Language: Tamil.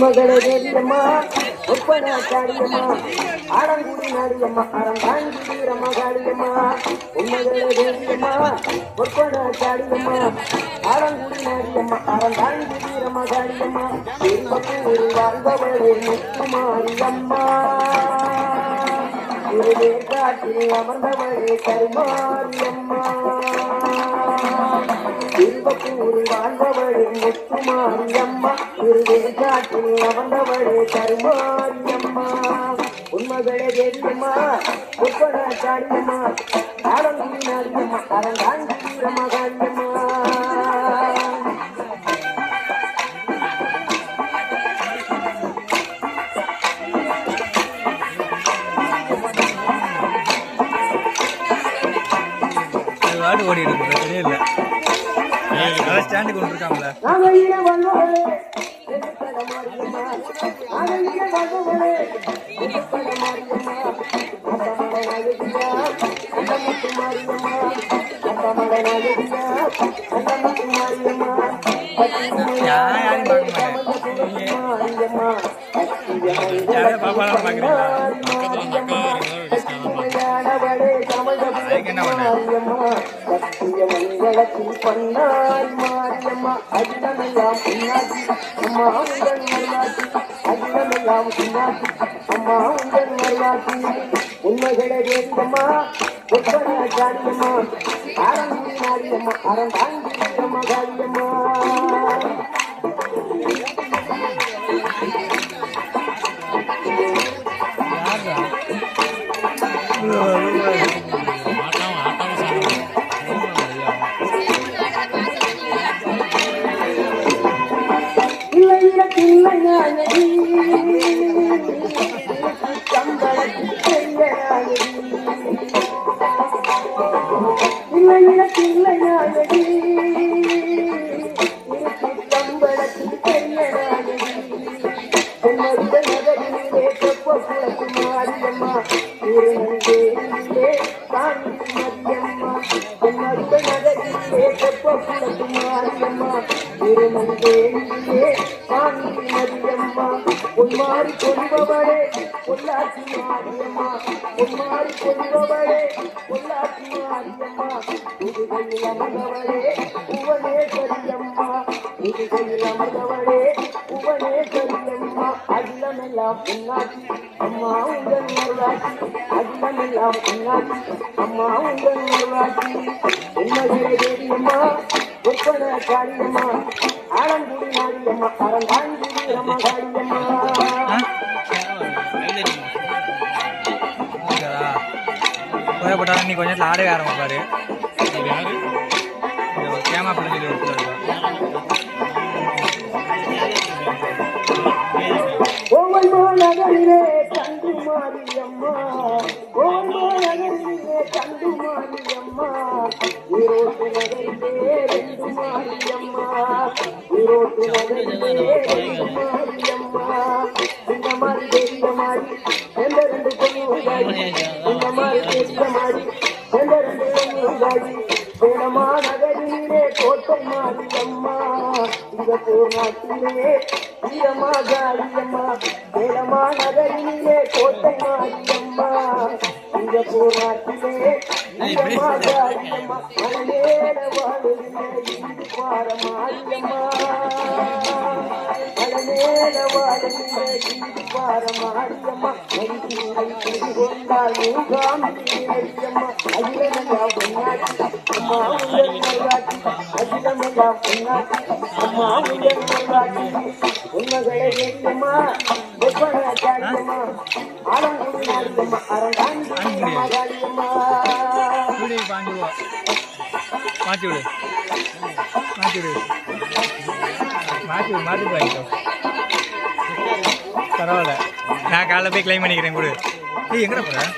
உண்மகளே தேவியம்மா ஒப்பன காளியம்மா ஆடங்குடி நாடியம்மா அறந்தாங்கி வீரம்மா காளியம்மா உண்மகளே தேவியம்மா ஒப்பன காளியம்மா ஆடங்குடி நாடியம்மா அறந்தாங்கி வீரம்மா காளியம்மா திருப்பூர் வாழ்பவளே முத்துமாரியம்மா காட்டில் அமர்ந்தவளே கருமாரியம்மா திருப்பூர் வாழ்பவளே முத்துமாரியம்மா காட்டில் அமர்ந்தவளே கருமாரியம்மா உண்மகளே தேவியம்மா ஒப்பன காளியம்மா ஆடங்குடி நாடியம்மா அறந்தாங்கி வீரம்மா காளியம்மா வாடு ஓடிட்டு இருக்கு பிரச்சனையே இல்லை ஸ்டாண்டு கொண்டு இருக்காங்களே பாப்பாலாம் பாக்குறீங்களா என்ன பண்ண பண்ணாய் மாரியம்மா அகிலமெல்லாம் உன்னாட்சி அம்மா உங்கள் நல்லாட்சி அகிலமெல்லாம் உன்னாட்சி அம்மா உங்கள் நல்லாட்சி உண்மைகளே தேவியம்மா ஒப்பன காளியம்மா ஆரம்பி நாடியம்மா அறந்தாங்கி வீரம்மா காளியம்மா உன்மாரி கொள்பவளே பொள்ளாச்சி மாரியம்மா உன்மாரி கொள்பவளே பொள்ளாச்சி மாரியம்மா முதுகையில் அமர்ந்தவளே உவனே சரியம்மா முதுகையில் அமர்ந்தவளே உவனே சரியம்மா அகிலமெல்லாம் உன்னாட்சி அம்மா உங்கள் நல்லாட்சி அகிலமெல்லாம் உன்னாட்சி அம்மா உங்கள் நல்லாட்சி உண்மைகளே தேவியம்மா ஒப்பன காளியம்மா ஆலங்குடி நாடியம்மா அறந்தாங்கி வீரம்மா காளியம்மா போயப்பட்டாலும் நீ கொஞ்சம் ஆடவே ஆரம்பிப்பாரு கேமரா பிடிச்சி நகரிலே கண்டு மாரியம்மா ஓமோ நகரிலே கண்டு மாரியம்மா ஈரோட்டு நகரிலே ரெண்டு மாரியம்மா ஈரோட்டு நகரிலே ரெண்டு மாரியம்மா இந்த மாதிரி பெரிய மாறி எந்த ரெண்டு பொண்ணு உண்டாடி இந்த மாதிரி பெரிய மாறி எந்த ரெண்டு பொண்ணு உண்டாடி வேணமா நகரிலே கோட்டை மாரியம்மா இந்த பூர்ணாட்டிலே வீரமா காளியம்மா வேணமா நகரிலே கோட்டை மாரியம்மா இந்த பூர்ணாட்டிலே வீரமா காளியம்மா மனநேர வாழுகிற இந்து பார மாரியம்மா மனநேர வாழுகிற இந்து பார மாரியம்மா மரிசூரை புரிந்து கொண்டால் மூகாம்பிரியம்மா அகிலமெல்லாம் பொன்னாட்சி அம்மா உங்கள் நல்லாட்சி அகிலமெல்லாம் பொன்னாட்சி அம்மா உங்கள் நல்லாட்சி உண்மைகளை கேட்கம்மா ஒப்பன காளியம்மா ஆலங்குடி நாடியம்மா அறந்தாங்கி வீரம்மா காளியம்மா மாற்றி விடு வாங்கிக்கோ பரவாயில்ல நான் காலைல போய் கிளைம் பண்ணிக்கிறேன் கொடு எங்கே போகிறேன்